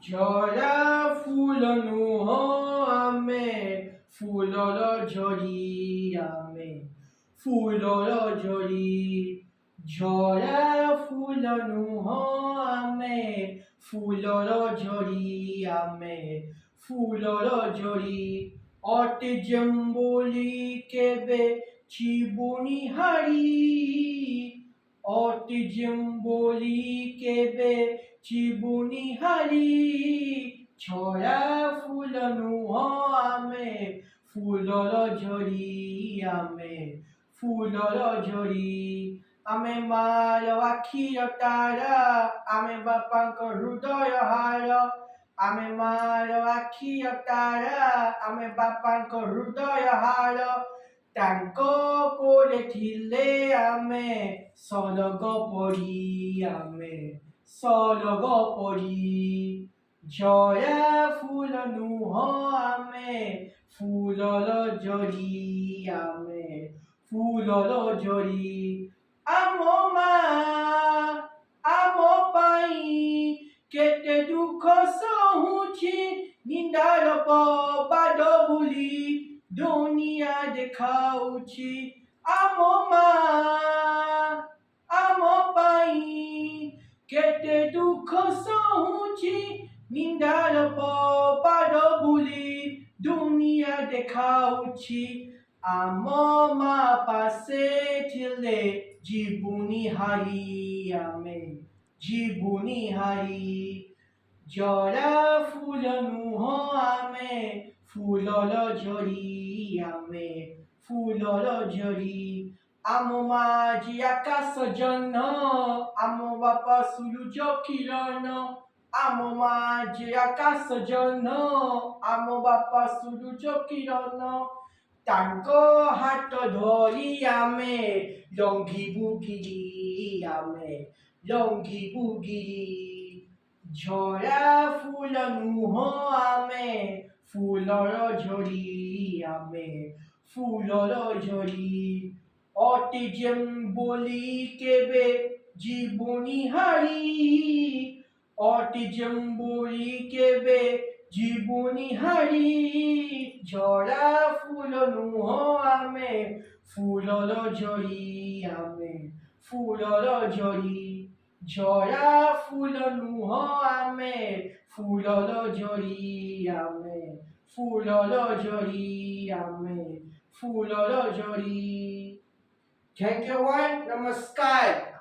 ঝরা ফুলনু ଆମେ ফুলର ଝରି ଆମେ ফুলର ଝରି ঝরা ফুল ନୁହଁ ଆମେ ফুলର ଝରି ଆମେ ফুলର ଝରି অটিজম বলি কেবে জীবনী হারি অটিজম বলি কেবে জীবনী হারি ঝরা ফুল ନୁହଁ ଆମେ ফুলର ଝରି ଆମେ ফুলର ଝରି ଆମେ ମାର ଆଖିର ତାରା ଆମେ ବାପାଙ୍କ ହୃଦୟ ହାର ଆମେ ମାର ଆଖିର ତାରା ଆମେ ବାପାଙ୍କ ହୃଦୟ ହାର ତାଙ୍କ କୋଳେ ଥିଲେ ଆମେ ସରଗ ପରି ଆମେ ସରଗ ପରି ଝରା ফুল ନୁହଁ ଆମେ ফুলର ଝରି ଆମେ ফুলର ଝରି ଆମ ମା ଆମ ପାଇଁ କେତେ ଦୁଃଖ ସହୁଛି ନିନ୍ଦାର ବାଦ ବୋଲି ଦୁନିଆ ଦେଖାଉଛି ଆମ ମା ଆମ ପାଇଁ କେତେ ଦୁଃଖ ସହୁଛି ନିନ୍ଦାର ବାଦ ବୋଲି ଦୁନିଆ ଦେଖାଉଛି ଆମ ମା ପାଶେ ଥିଲେ জীবনী হারি ଆମେ জীবনী হারি ঝরা ফুল ନୁହଁ ଆମେ ফুলର ঝরি ଆମେ ফুলର ঝরি ଆମ ମା ଯେ ଆକାଶ ଜହ୍ନ ଆମ ବାପା ସୂରୁଜ କିରଣ ଆମ ମା ଯେ ଆକାଶ ଜହ୍ନ ଆମ ବାପା ସୂରୁଜ କିରଣ ତାଙ୍କ ହାତ ଧରି ଆମେ ଲଙ୍ଘିବୁ ଗିରି ଆମେ ଲଙ୍ଘିବୁ ଗିରି ଝରା ফুল ନୁହଁ ଆମେ ফুলର ଝରି ଆମେ ফুলର ঝরি অটিজম বলি কেবে জীবনী হারি অটিজম বলি কেবে জীবনী হারি ঝরা ফুল ନୁହଁ ଆମେ ফুলର ঝরি ଆମେ ফুলର ঝরি ঝরা ফুল ନୁହଁ ଆମେ ফুলର ঝরি ଆମେ ফুলର ঝরি ଆମେ ফুলର ঝরি Thank you, one. Namaskar.